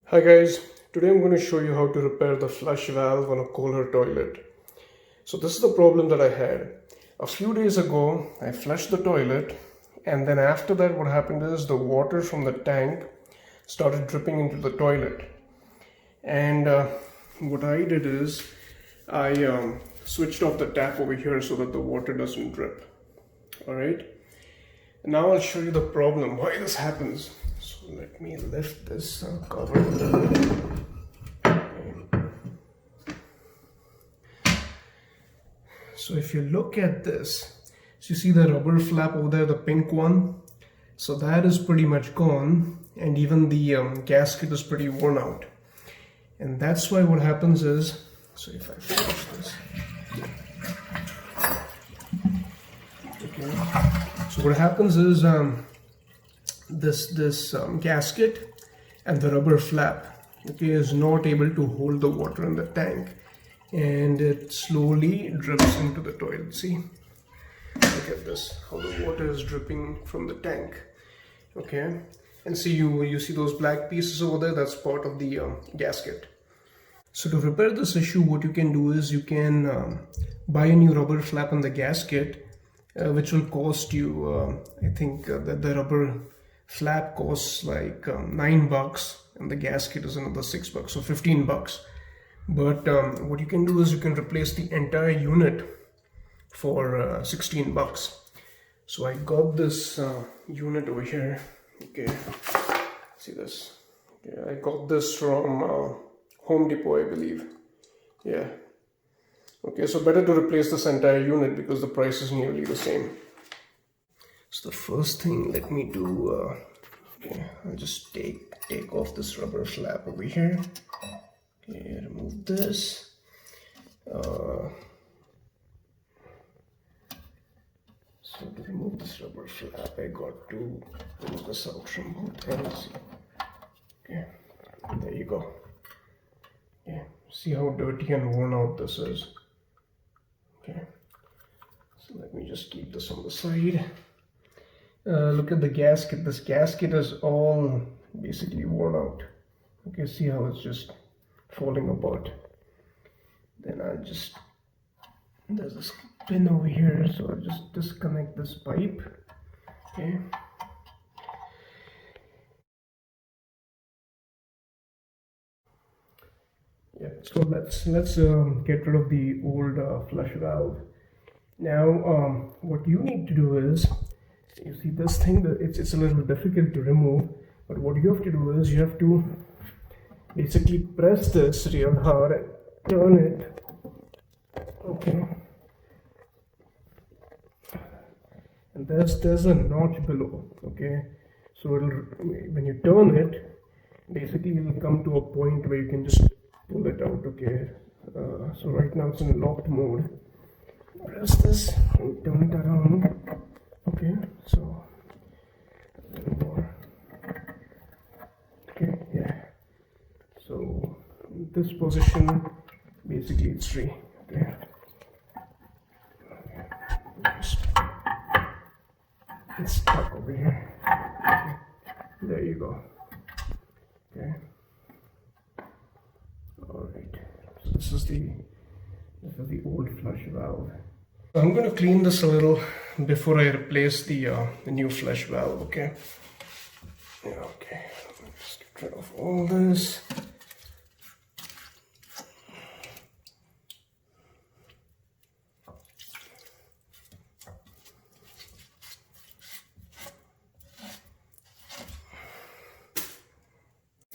Hi guys, today I'm going to show you how to repair the flush valve on a Kohler toilet. So this is the problem that I had. A few days ago, I flushed the toilet, and then after that what happened is the water from the tank started dripping into the toilet. And what I did is I switched off the tap over here so that the water doesn't drip. Alright, now I'll show you the problem, why this happens. So let me lift this cover. So if you look at this, so you see the rubber flap over there, the pink one. So that is pretty much gone, and even the gasket is pretty worn out. And that's why what happens is, so if I flush this, okay. So what happens is this gasket and the rubber flap, okay, is not able to hold the water in the tank, and it slowly drips into the toilet. See, look at this, how the water is dripping from the tank. Okay, and see, you see those black pieces over there, that's part of the gasket. So to repair this issue, what you can do is you can buy a new rubber flap on the gasket, which will cost you I think that the rubber flap costs like $9, and the gasket is another $6, so $15. But what you can do is you can replace the entire unit for $16. So I got this unit over here. Okay, see this. Okay, I got this from Home Depot, I believe. Yeah. Okay, so better to replace this entire unit because the price is nearly the same. So the first thing, let me do, okay, I'll just take off this rubber flap over here. Okay, remove this. So to remove this rubber flap, I got to pull this out from both ends. Okay, there you go. Yeah, see how dirty and worn out this is. Okay, so let me just keep this on the side. Look at the gasket. This gasket is all basically worn out. Okay, see how it's just falling apart. Then I'll just, there's this pin over here, so I'll just disconnect this pipe. Okay. Yeah, so let's get rid of the old flush valve. Now what you need to do is, you see this thing, it's a little difficult to remove, but what you have to do is you have to basically press this real hard and turn it. Okay, and there's a notch below. Okay, so when you turn it, basically it'll come to a point where you can just pull it out. Okay, so right now it's in locked mode. Press this and turn it around. Okay, so a little more. Okay, yeah, so in this position basically it's free. Okay, it's stuck over here. Okay. There you go. Okay, all right, so this is the old flush valve. I'm going to clean this a little before I replace the new flush valve. Okay, yeah, okay, let me just get rid of all this.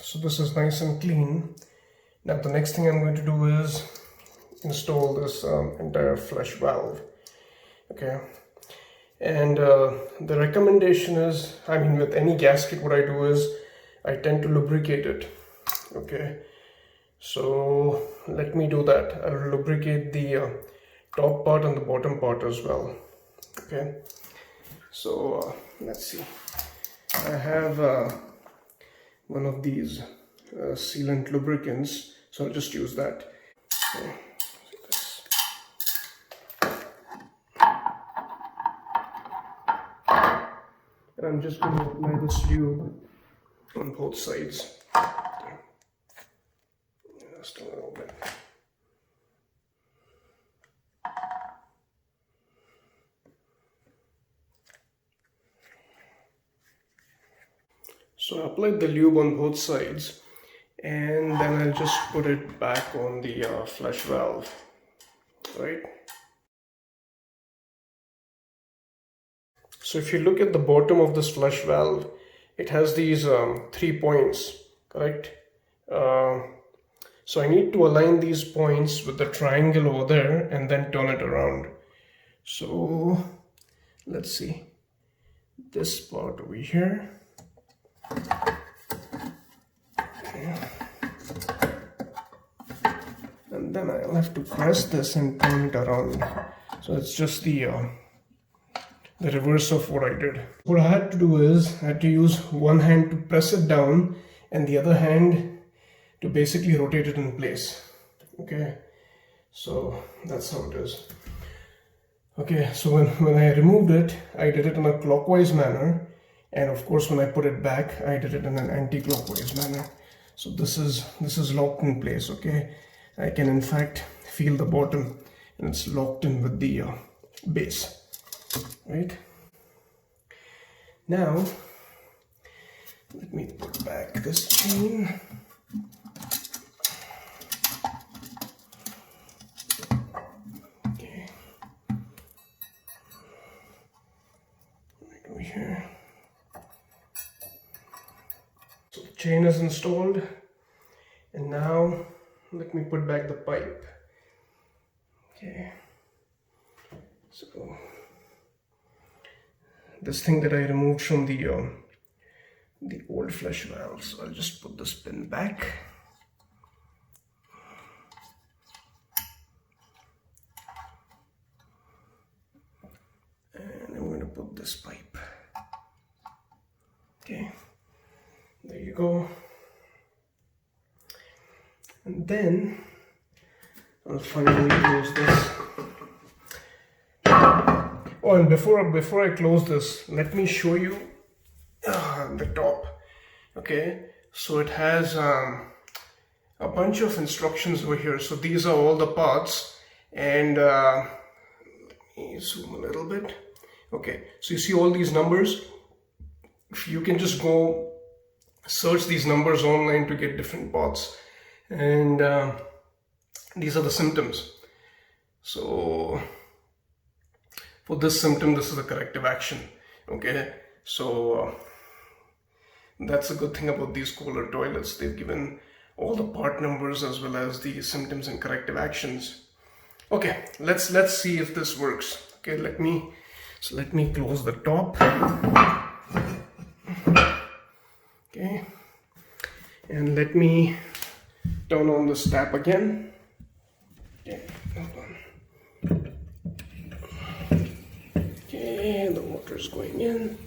So this is nice and clean. Now the next thing I'm going to do is install this entire flush valve. Okay, and the recommendation is, I mean, with any gasket, what I do is I tend to lubricate it. Okay, so let me do that. I'll lubricate the top part and the bottom part as well. Okay, so let's see, I have one of these sealant lubricants, so I'll just use that. Okay. And I'm just going to apply this lube on both sides. Just a little bit. So I applied the lube on both sides, and then I'll just put it back on the flush valve, right? So if you look at the bottom of this flush valve, it has these 3 points, correct? So I need to align these points with the triangle over there and then turn it around. So let's see, this part over here. Okay. And then I'll have to press this and turn it around. So it's just the reverse of what I did. What I had to do is I had to use one hand to press it down and the other hand to basically rotate it in place. Okay, so that's how it is. Okay, so when I removed it, I did it in a clockwise manner, and of course when I put it back, I did it in an anti-clockwise manner. So this is locked in place. Okay, I can in fact feel the bottom, and it's locked in with the base. Right, now let me put back this chain. Okay, right over here. So the chain is installed, and now let me put back the pipe. Okay, so this thing that I removed from the old flush valve, so I'll just put this pin back. And I'm going to put this pipe. Okay, there you go. And then I'll finally close this. Oh, and before I close this, let me show you the top. Okay, so it has a bunch of instructions over here. So these are all the parts, and let me zoom a little bit. Okay, so you see all these numbers. You can just go search these numbers online to get different parts, and these are the symptoms. So for this symptom, this is a corrective action. Okay, so that's a good thing about these Kohler toilets. They've given all the part numbers as well as the symptoms and corrective actions. Okay, let's see if this works. Okay, let me close the top. Okay, and let me turn on this tap again. Okay, hold on. Okay, the water is going in.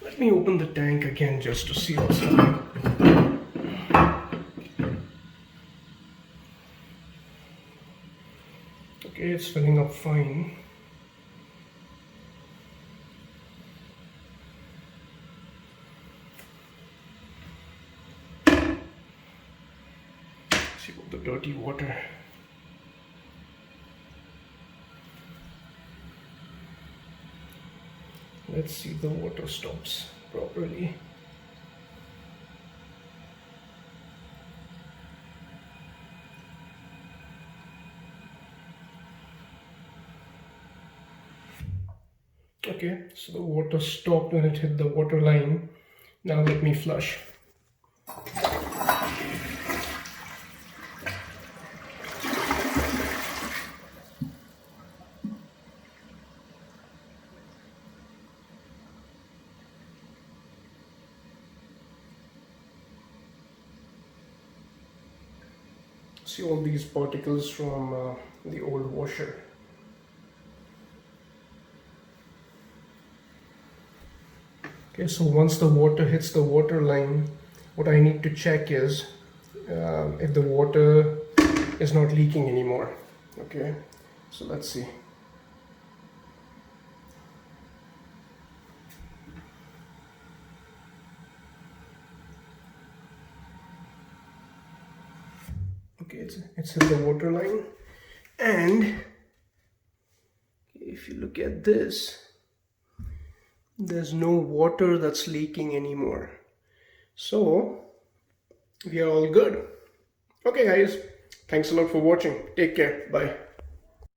Let me open the tank again just to see what's happening. Okay, it's filling up fine. See all the dirty water. Let's see if the water stops properly. Okay, so the water stopped when it hit the water line. Now let me flush. See all these particles from the old washer. Okay, so once the water hits the water line, what I need to check is if the water is not leaking anymore. Okay, so let's see. Okay, it's in the water line, and if you look at this, there's no water that's leaking anymore. So we are all good. Okay guys, thanks a lot for watching. Take care. Bye.